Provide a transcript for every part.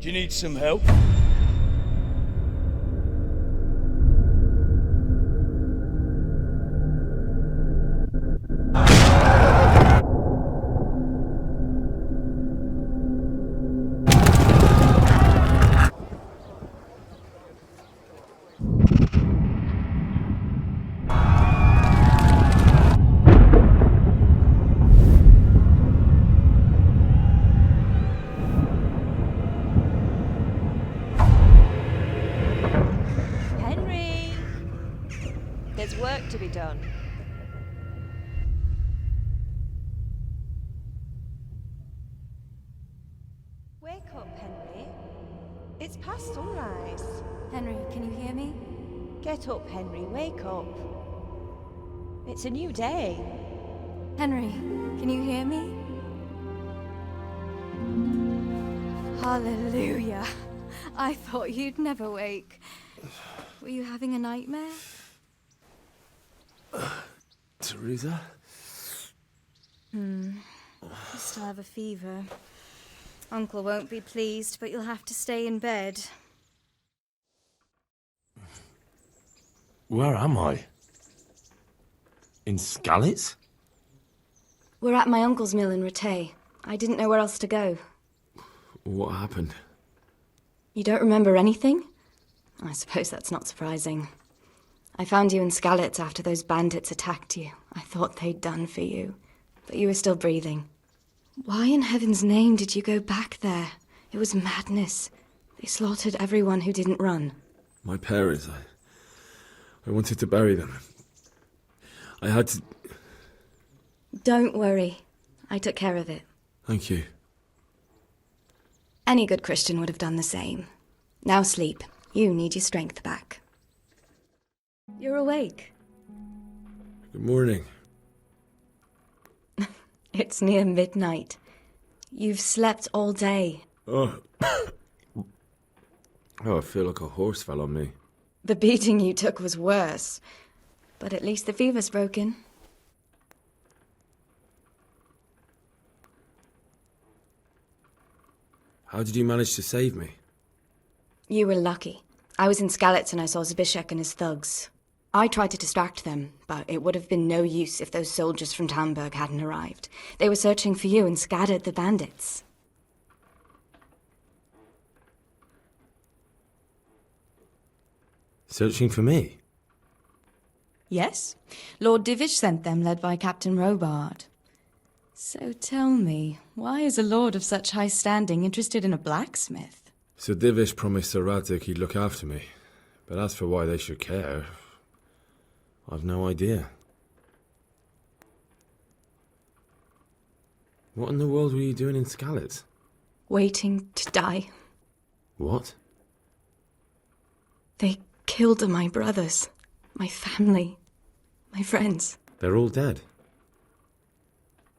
Do you need some help? There's work to be done. Wake up, Henry. It's past sunrise. Henry, can you hear me? Get up, Henry. Wake up. It's a new day. Henry, can you hear me? Hallelujah. I thought you'd never wake. Were you having a nightmare? Theresa? You still have a fever. Uncle won't be pleased, but you'll have to stay in bed. Where am I? In Skalitz? We're at my uncle's mill in Rattay. I didn't know where else to go. What happened? You don't remember anything? I suppose that's not surprising. I found you in Skalitz after those bandits attacked you. I thought they'd done for you, but you were still breathing. Why in heaven's name did you go back there? It was madness. They slaughtered everyone who didn't run. My parents, I wanted to bury them. I had to... Don't worry. I took care of it. Thank you. Any good Christian would have done the same. Now sleep. You need your strength back. You're awake. Good morning. It's near midnight. You've slept all day. Oh, I feel like a horse fell on me. The beating you took was worse. But at least the fever's broken. How did you manage to save me? You were lucky. I was in Skalitz and I saw Peshek and his thugs. I tried to distract them, but it would have been no use if those soldiers from Tamburg hadn't arrived. They were searching for you and scattered the bandits. Searching for me? Yes. Lord Divish sent them, led by Captain Robard. So tell me, why is a lord of such high standing interested in a blacksmith? Sir Divish promised Sir Radzig he'd look after me. But as for why they should care, I've no idea. What in the world were you doing in Skalitz? Waiting to die. What? They killed my brothers, my family, my friends. They're all dead.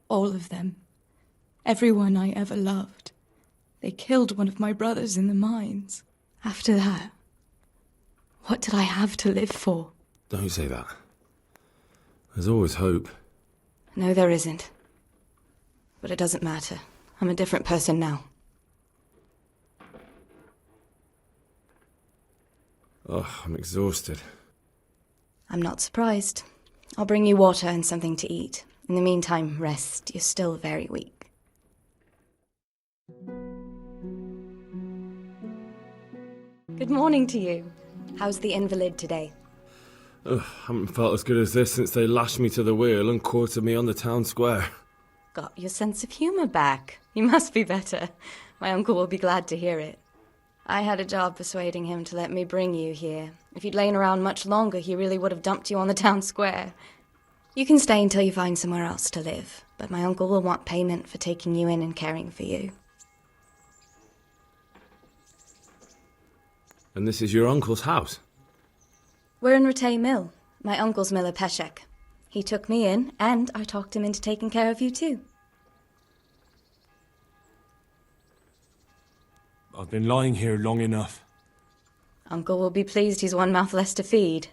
All of them. Everyone I ever loved. They killed one of my brothers in the mines. After that, what did I have to live for? Don't say that. There's always hope. No, there isn't. But it doesn't matter. I'm a different person now. Oh, I'm exhausted. I'm not surprised. I'll bring you water and something to eat. In the meantime, rest. You're still very weak. Good morning to you. How's the invalid today? Ugh, haven't felt as good as this since they lashed me to the wheel and quartered me on the town square. Got your sense of humour back. You must be better. My uncle will be glad to hear it. I had a job persuading him to let me bring you here. If you'd lain around much longer, he really would have dumped you on the town square. You can stay until you find somewhere else to live, but my uncle will want payment for taking you in and caring for you. And this is your uncle's house? We're in Rattay Mill, my uncle's mill at Peshek. He took me in, and I talked him into taking care of you too. I've been lying here long enough. Uncle will be pleased he's one mouth less to feed.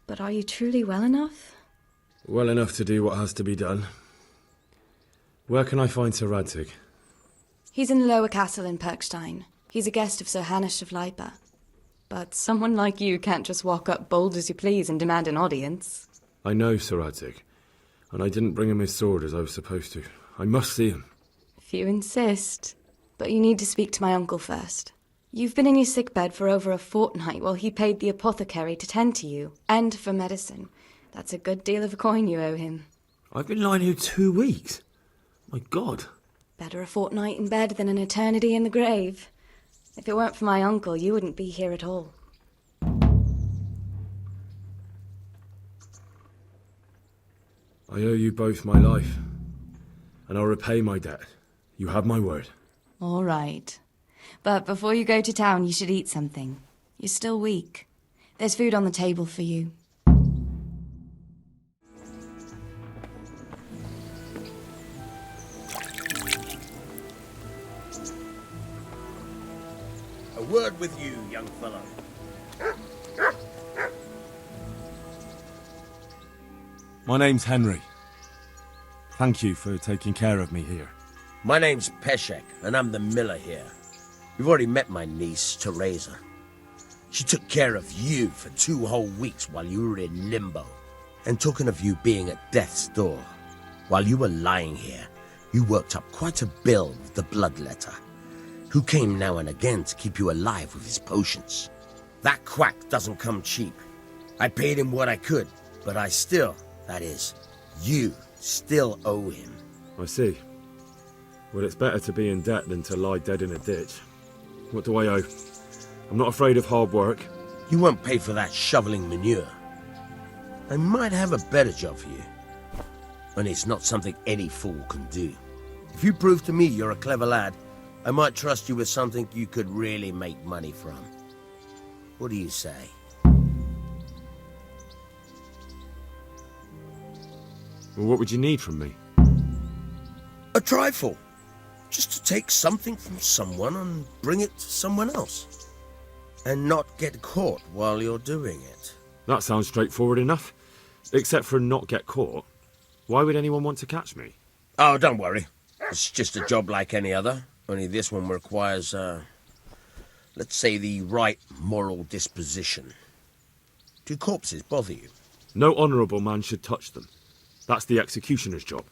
But are you truly well enough? Well enough to do what has to be done. Where can I find Sir Radzig? He's in the lower castle in Perkstein. He's a guest of Sir Hanush of Leipa. But someone like you can't just walk up bold as you please and demand an audience. I know, Sir Radzig, and I didn't bring him his sword as I was supposed to. I must see him. If you insist. But you need to speak to my uncle first. You've been in your sickbed for over a fortnight while he paid the apothecary to tend to you, and for medicine. That's a good deal of a coin you owe him. I've been lying here 2 weeks. My God. Better a fortnight in bed than an eternity in the grave. If it weren't for my uncle, you wouldn't be here at all. I owe you both my life, and I'll repay my debt. You have my word. All right. But before you go to town, you should eat something. You're still weak. There's food on the table for you. A word with you, young fellow. My name's Henry. Thank you for taking care of me here. My name's Peshek, and I'm the miller here. You've already met my niece, Theresa. She took care of you for 2 whole weeks while you were in limbo. And talking of you being at death's door, while you were lying here, you worked up quite a bill with the bloodletter, who came now and again to keep you alive with his potions. That quack doesn't come cheap. I paid him what I could, but I still, that is, you still owe him. I see. Well, it's better to be in debt than to lie dead in a ditch. What do I owe? I'm not afraid of hard work. You won't pay for that shoveling manure. I might have a better job for you. And it's not something any fool can do. If you prove to me you're a clever lad, I might trust you with something you could really make money from. What do you say? Well, what would you need from me? A trifle. Just to take something from someone and bring it to someone else. And not get caught while you're doing it. That sounds straightforward enough. Except for not get caught. Why would anyone want to catch me? Oh, don't worry. It's just a job like any other. Only this one requires, let's say, the right moral disposition. Do corpses bother you? No honourable man should touch them. That's the executioner's job.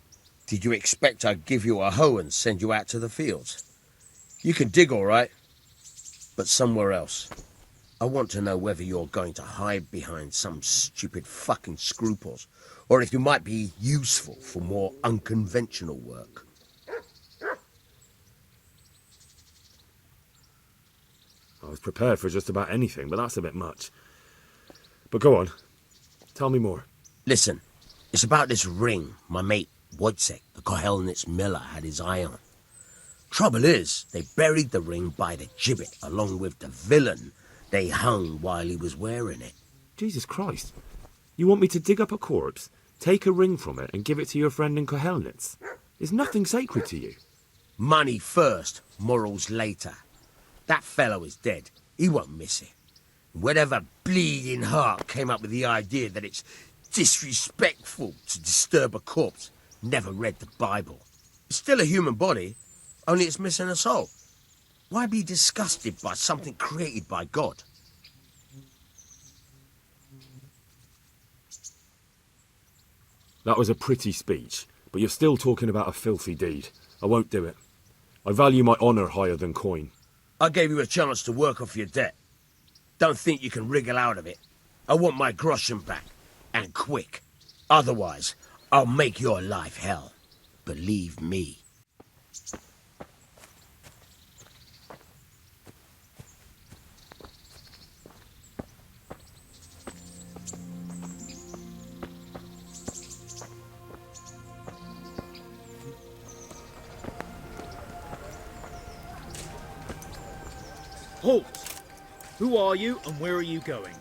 Did you expect I'd give you a hoe and send you out to the fields? You can dig all right, but somewhere else. I want to know whether you're going to hide behind some stupid fucking scruples, or if you might be useful for more unconventional work. I was prepared for just about anything, but that's a bit much. But go on. Tell me more. Listen, it's about this ring my mate Wojciech, the Kohelnitz miller, had his eye on. Trouble is, they buried the ring by the gibbet along with the villain they hung while he was wearing it. Jesus Christ. You want me to dig up a corpse, take a ring from it, and give it to your friend in Kohelnitz? Is nothing sacred to you? Money first, morals later. That fellow is dead. He won't miss it. Whatever bleeding heart came up with the idea that it's disrespectful to disturb a corpse never read the Bible. It's still a human body, only it's missing a soul. Why be disgusted by something created by God? That was a pretty speech, but you're still talking about a filthy deed. I won't do it. I value my honour higher than coin. I gave you a chance to work off your debt. Don't think you can wriggle out of it. I want my groschen back, and quick. Otherwise, I'll make your life hell. Believe me. Halt! Who are you and where are you going?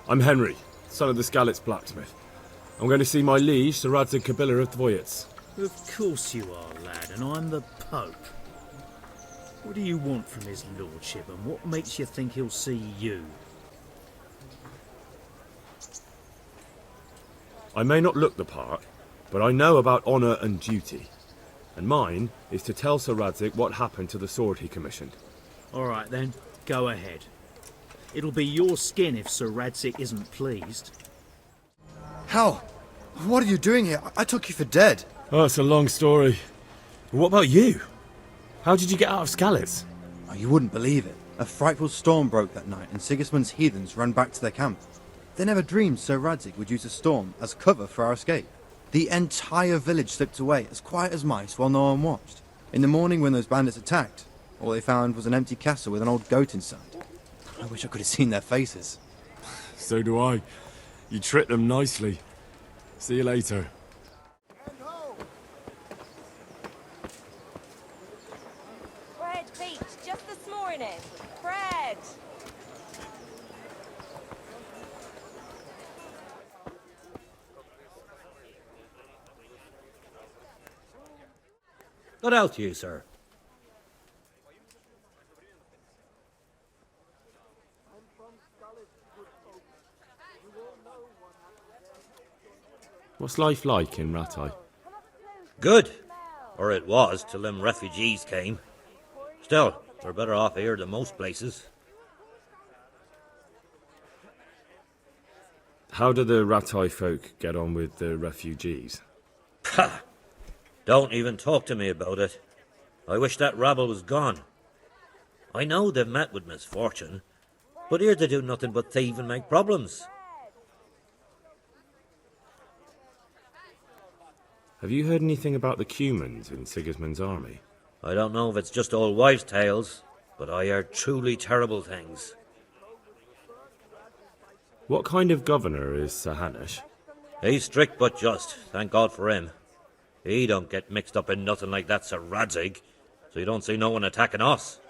I'm Henry, son of the Skalitz blacksmith. I'm going to see my liege, Sir Radzig Kabila of Dvoyets. Of course you are, lad, and I'm the Pope. What do you want from his lordship, and what makes you think he'll see you? I may not look the part, but I know about honour and duty. And mine is to tell Sir Radzig what happened to the sword he commissioned. All right then, go ahead. It'll be your skin if Sir Radzig isn't pleased. Hal, what are you doing here? I took you for dead. Oh, it's a long story. What about you? How did you get out of Skalitz? Oh, you wouldn't believe it. A frightful storm broke that night and Sigismund's heathens ran back to their camp. They never dreamed Sir Radzig would use a storm as cover for our escape. The entire village slipped away as quiet as mice while no one watched. In the morning when those bandits attacked, all they found was an empty castle with an old goat inside. I wish I could have seen their faces. So do I. You tricked them nicely. See you later. Bread beat just this morning. Bread. Good out to you, sir. What's life like in Rattay? Good. Or it was, till them refugees came. Still, we're better off here than most places. How do the Rattay folk get on with the refugees? Pah! Don't even talk to me about it. I wish that rabble was gone. I know they've met with misfortune, but here they do nothing but thieve and make problems. Have you heard anything about the Cumans in Sigismund's army? I don't know if it's just old wives' tales, but I heard truly terrible things. What kind of governor is Sir Hanush? He's strict but just, thank God for him. He don't get mixed up in nothing like that Sir Radzig, so you don't see no one attacking us.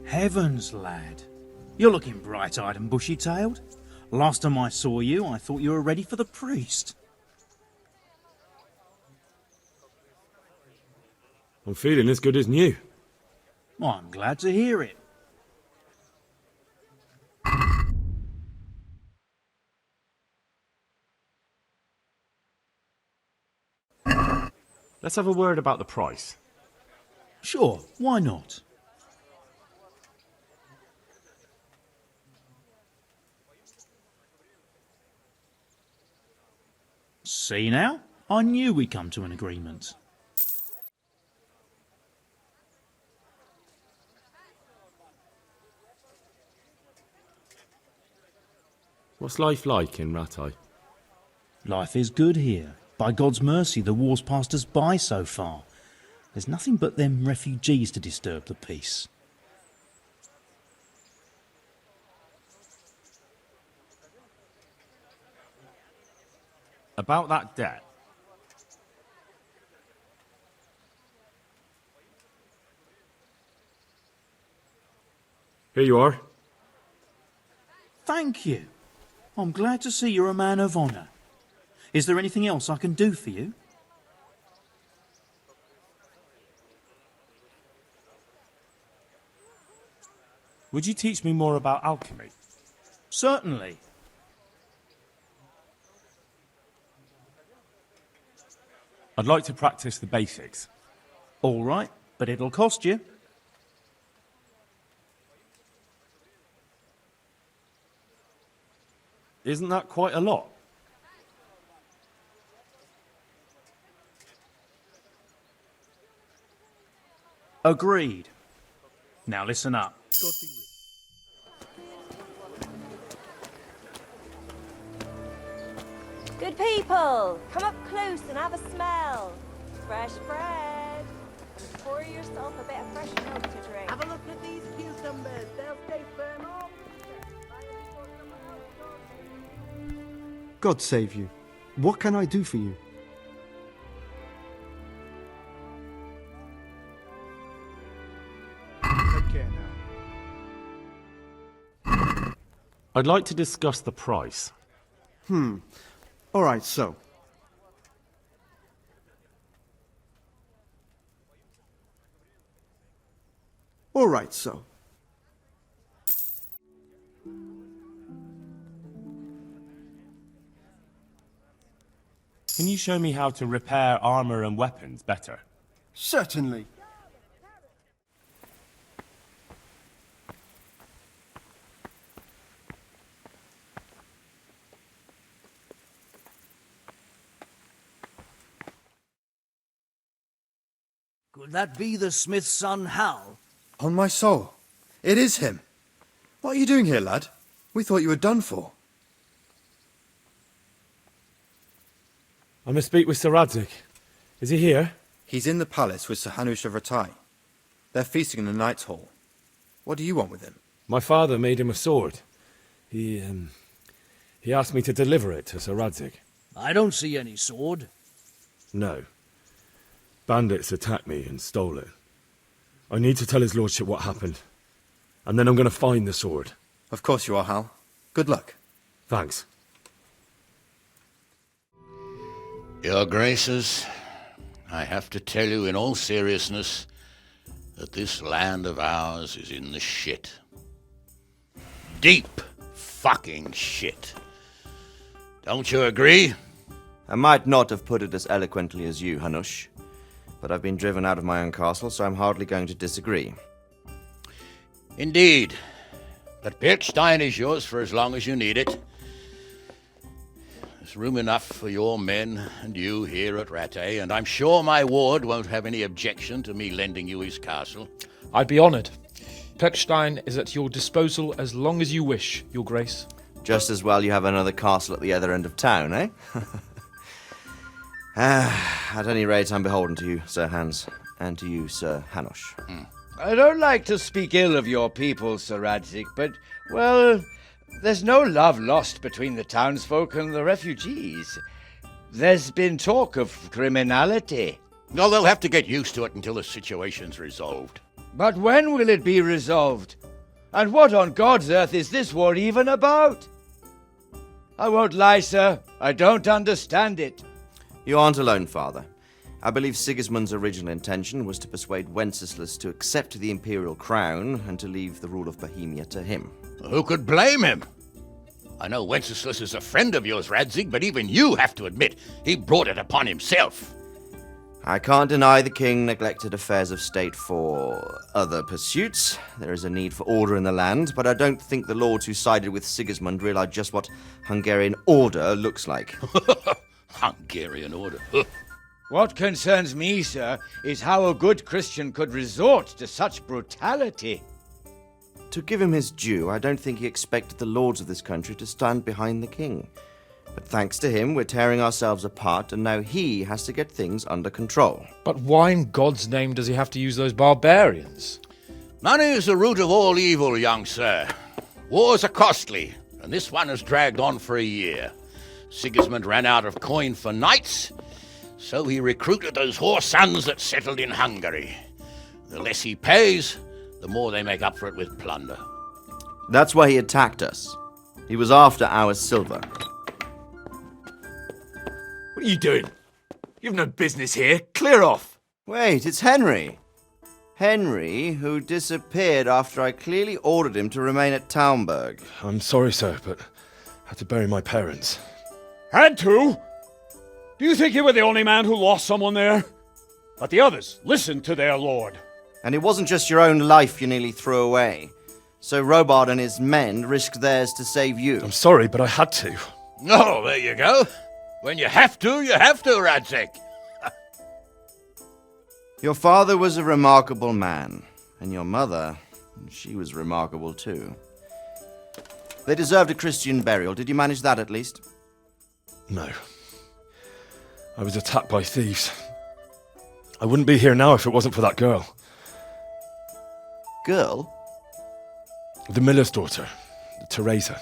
Heavens, lad. You're looking bright-eyed and bushy-tailed. Last time I saw you, I thought you were ready for the priest. I'm feeling as good as new. I'm glad to hear it. Let's have a word about the price. Sure, why not? See now? I knew we'd come to an agreement. What's life like in Rattay? Life is good here. By God's mercy, the war's passed us by so far. There's nothing but them refugees to disturb the peace. About that debt. Here you are. Thank you. I'm glad to see you're a man of honour. Is there anything else I can do for you? Would you teach me more about alchemy? Certainly. I'd like to practice the basics. All right, but it'll cost you. Isn't that quite a lot? Agreed. Now listen up. Good people, come up close and have a smell. Fresh bread. Pour yourself a bit of fresh milk to drink. Have a look at these cucumbers. They'll stay firm all. God save you. What can I do for you? Take care now. I'd like to discuss the price. Alright, so. Alright, so. Can you show me how to repair armor and weapons better? Certainly. Could that be the smith's son, Hal? On my soul. It is him. What are you doing here, lad? We thought you were done for. I must speak with Sir Radzig. Is he here? He's in the palace with Sir Hanush of Rattay. They're feasting in the Knight's Hall. What do you want with him? My father made him a sword. He asked me to deliver it to Sir Radzig. I don't see any sword. No. Bandits attacked me and stole it. I need to tell his lordship what happened. And then I'm going to find the sword. Of course you are, Hal. Good luck. Thanks. Your Graces, I have to tell you in all seriousness that this land of ours is in the shit. Deep fucking shit. Don't you agree? I might not have put it as eloquently as you, Hanush, but I've been driven out of my own castle, so I'm hardly going to disagree. Indeed. But Birkstein is yours for as long as you need it. There's room enough for your men and you here at Rattay, and I'm sure my ward won't have any objection to me lending you his castle. I'd be honoured. Pechstein is at your disposal as long as you wish, Your Grace. Just as well you have another castle at the other end of town, eh? At any rate, I'm beholden to you, Sir Hans, and to you, Sir Hanush. I don't like to speak ill of your people, Sir Radzig, but, well, there's no love lost between the townsfolk and the refugees. There's been talk of criminality. Well, they'll have to get used to it until the situation's resolved. But when will it be resolved? And what on God's earth is this war even about? I won't lie, sir. I don't understand it. You aren't alone, Father. I believe Sigismund's original intention was to persuade Wenceslas to accept the imperial crown and to leave the rule of Bohemia to him. Who could blame him? I know Wenceslas is a friend of yours, Radzig, but even you have to admit he brought it upon himself. I can't deny the king neglected affairs of state for other pursuits. There is a need for order in the land, but I don't think the lords who sided with Sigismund realized just what Hungarian order looks like. Hungarian order? What concerns me, sir, is how a good Christian could resort to such brutality. To give him his due, I don't think he expected the lords of this country to stand behind the king. But thanks to him, we're tearing ourselves apart, and now he has to get things under control. But why in God's name does he have to use those barbarians? Money is the root of all evil, young sir. Wars are costly, and this one has dragged on for a year. Sigismund ran out of coin for knights, so he recruited those whore sons that settled in Hungary. The less he pays, the more they make up for it with plunder. That's why he attacked us. He was after our silver. What are you doing? You've no business here. Clear off. Wait, it's Henry. Henry, who disappeared after I clearly ordered him to remain at Taunberg. I'm sorry, sir, but I had to bury my parents. Had to? Do you think you were the only man who lost someone there? But the others listened to their lord. And it wasn't just your own life you nearly threw away. So Robard and his men risked theirs to save you. I'm sorry, but I had to. Oh, there you go. When you have to, Radzig. Your father was a remarkable man, and your mother, she was remarkable too. They deserved a Christian burial. Did you manage that at least? No. I was attacked by thieves. I wouldn't be here now if it wasn't for that girl. Girl? The miller's daughter, Theresa.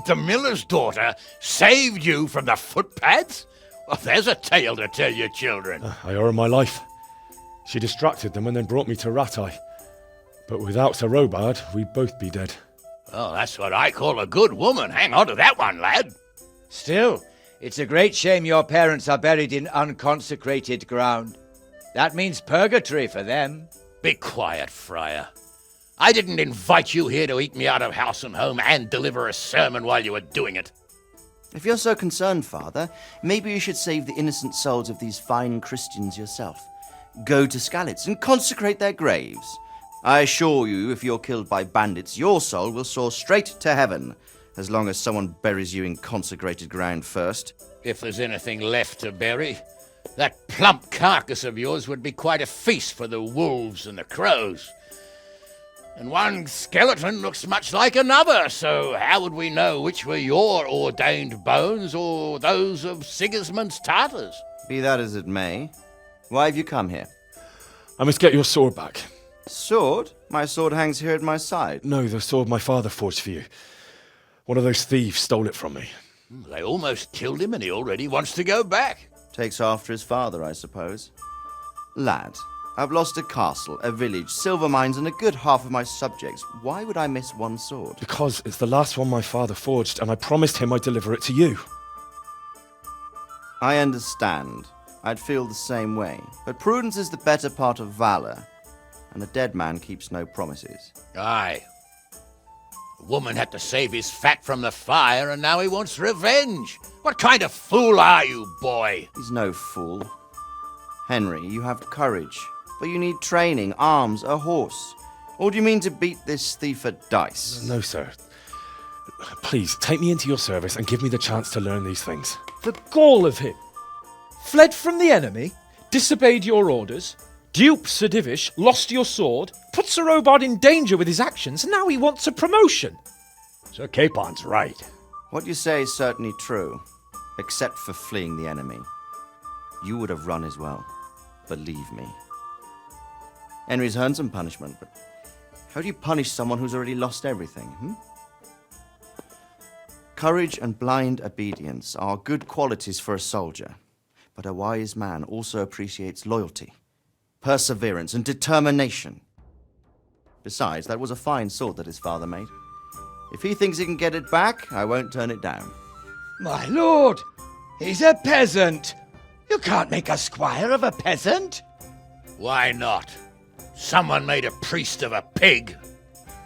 The miller's daughter saved you from the footpads? Well, there's a tale to tell your children. I owe her my life. She distracted them and then brought me to Rattay. But without Sir Robard, we'd both be dead. Oh, that's what I call a good woman. Hang on to that one, lad. Still, it's a great shame your parents are buried in unconsecrated ground. That means purgatory for them. Be quiet, friar. I didn't invite you here to eat me out of house and home and deliver a sermon while you were doing it. If you're so concerned, Father, maybe you should save the innocent souls of these fine Christians yourself. Go to Skalitz and consecrate their graves. I assure you, if you're killed by bandits, your soul will soar straight to heaven, as long as someone buries you in consecrated ground first. If there's anything left to bury, that plump carcass of yours would be quite a feast for the wolves and the crows. And one skeleton looks much like another, so how would we know which were your ordained bones or those of Sigismund's Tartars? Be that as it may, why have you come here? I must get your sword back. Sword? My sword hangs here at my side. No, the sword my father forged for you. One of those thieves stole it from me. They almost killed him and he already wants to go back. Takes after his father, I suppose. Lad, I've lost a castle, a village, silver mines, and a good half of my subjects. Why would I miss one sword? Because it's the last one my father forged, and I promised him I'd deliver it to you. I understand. I'd feel the same way. But prudence is the better part of valor, and a dead man keeps no promises. Aye. The woman had to save his fat from the fire, and now he wants revenge. What kind of fool are you, boy? He's no fool. Henry, you have courage, but you need training, arms, a horse. Or do you mean to beat this thief at dice? No, sir. Please, take me into your service and give me the chance to learn these things. The gall of him! Fled from the enemy, disobeyed your orders, duped Sir Divish, lost your sword, put Sir Robard in danger with his actions, and now he wants a promotion. Sir Capon's right. What you say is certainly true, except for fleeing the enemy. You would have run as well, believe me. Henry's earned some punishment, but how do you punish someone who's already lost everything, Courage and blind obedience are good qualities for a soldier, but a wise man also appreciates loyalty, perseverance, and determination. Besides, that was a fine sword that his father made. If he thinks he can get it back, I won't turn it down. My lord, he's a peasant. You can't make a squire of a peasant. Why not? Someone made a priest of a pig.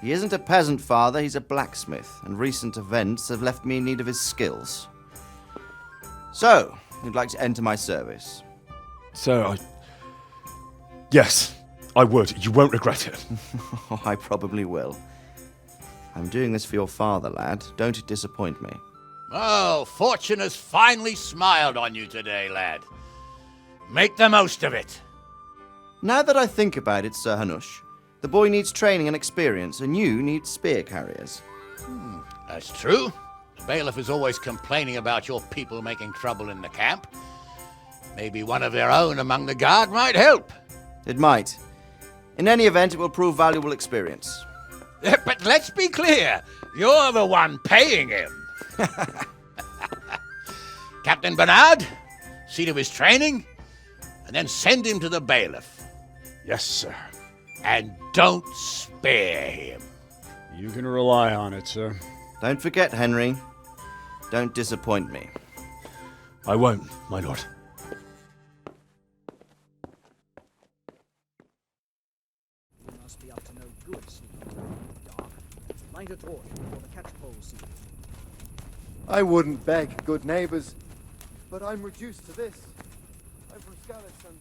He isn't a peasant, father, he's a blacksmith, and recent events have left me in need of his skills. So, you'd like to enter my service? Sir, Yes, I would. You won't regret it. Oh, I probably will. I'm doing this for your father, lad. Don't disappoint me. Oh, fortune has finally smiled on you today, lad. Make the most of it. Now that I think about it, Sir Hanush, the boy needs training and experience, and you need spear carriers. That's true. The bailiff is always complaining about your people making trouble in the camp. Maybe one of their own among the guard might help. It might. In any event, it will prove valuable experience. But let's be clear. You're the one paying him. Captain Bernard, see to his training, and then send him to the bailiff. Yes, sir. And don't spare him. You can rely on it, sir. Don't forget, Henry. Don't disappoint me. I won't, my lord. You must be up to no good sleeping in the dark. Light a torch before the catchpole sees. I wouldn't beg, good neighbours, but I'm reduced to this. I'm from Skalitz and